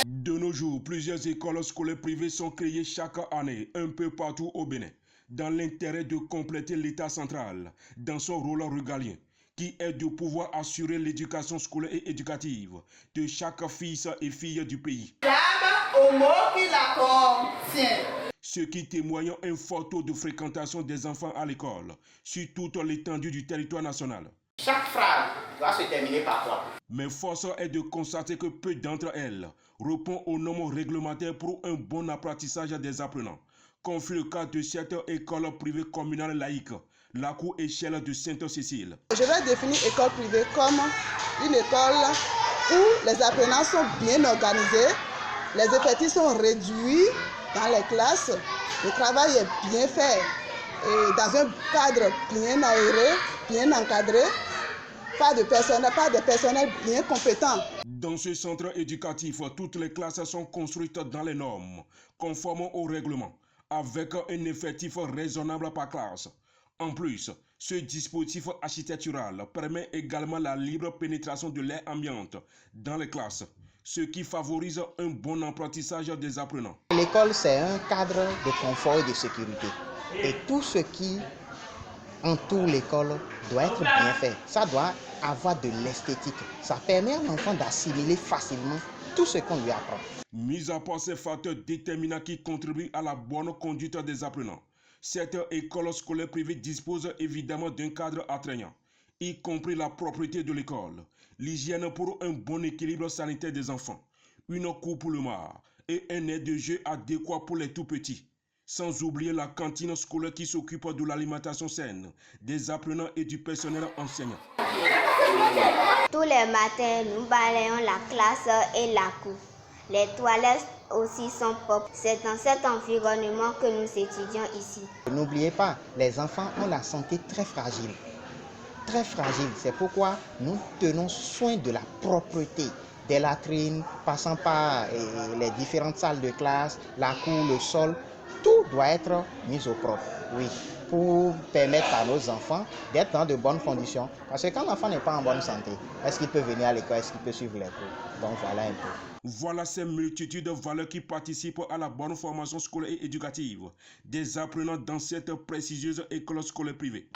De nos jours, plusieurs écoles scolaires privées sont créées chaque année un peu partout au Bénin, dans l'intérêt de compléter l'État central dans son rôle régalien, qui est de pouvoir assurer l'éducation scolaire et éducative de chaque fils et fille du pays. Au mot qui la contient. Ce qui témoigne un fort taux de fréquentation des enfants à l'école sur toute l'étendue du territoire national. Chaque phrase doit se terminer par quoi? Mais force est de constater que peu d'entre elles répondent aux normes réglementaires pour un bon apprentissage des apprenants, comme fut le cas de cette école privée communale laïque, la cour échelle de Sainte-Cécile. Je vais définir école privée comme une école où les apprenants sont bien organisés, les effectifs sont réduits dans les classes, le travail est bien fait et dans un cadre bien aéré, bien encadré, pas de personnel bien compétent. Dans ce centre éducatif, toutes les classes sont construites dans les normes, conformes au règlement, avec un effectif raisonnable par classe. En plus, ce dispositif architectural permet également la libre pénétration de l'air ambiante dans les classes, ce qui favorise un bon apprentissage des apprenants. L'école, c'est un cadre de confort et de sécurité. Et tout ce qui entoure l'école doit être bien fait. Ça doit avoir de l'esthétique. Ça permet à l'enfant d'assimiler facilement tout ce qu'on lui apprend. Mis à part ces facteurs déterminants qui contribuent à la bonne conduite des apprenants, cette école scolaire privée dispose évidemment d'un cadre attrayant, y compris la propriété de l'école, l'hygiène pour un bon équilibre sanitaire des enfants, une cour pour le mar et un aire de jeu adéquat pour les tout-petits. Sans oublier la cantine scolaire qui s'occupe de l'alimentation saine, des apprenants et du personnel enseignant. Tous les matins, nous balayons la classe et la cour. Les toilettes aussi sont propres. C'est dans cet environnement que nous étudions ici. N'oubliez pas, les enfants ont la santé très fragile. Très fragile. C'est pourquoi nous tenons soin de la propreté des latrines, passant par les différentes salles de classe, la cour, le sol. Tout doit être mis au propre, oui, pour permettre à nos enfants d'être dans de bonnes conditions. Parce que quand l'enfant n'est pas en bonne santé, est-ce qu'il peut venir à l'école, est-ce qu'il peut suivre les cours? Donc voilà un peu. Voilà ces multitudes de valeurs qui participent à la bonne formation scolaire et éducative des apprenants dans cette prestigieuse école scolaire privée.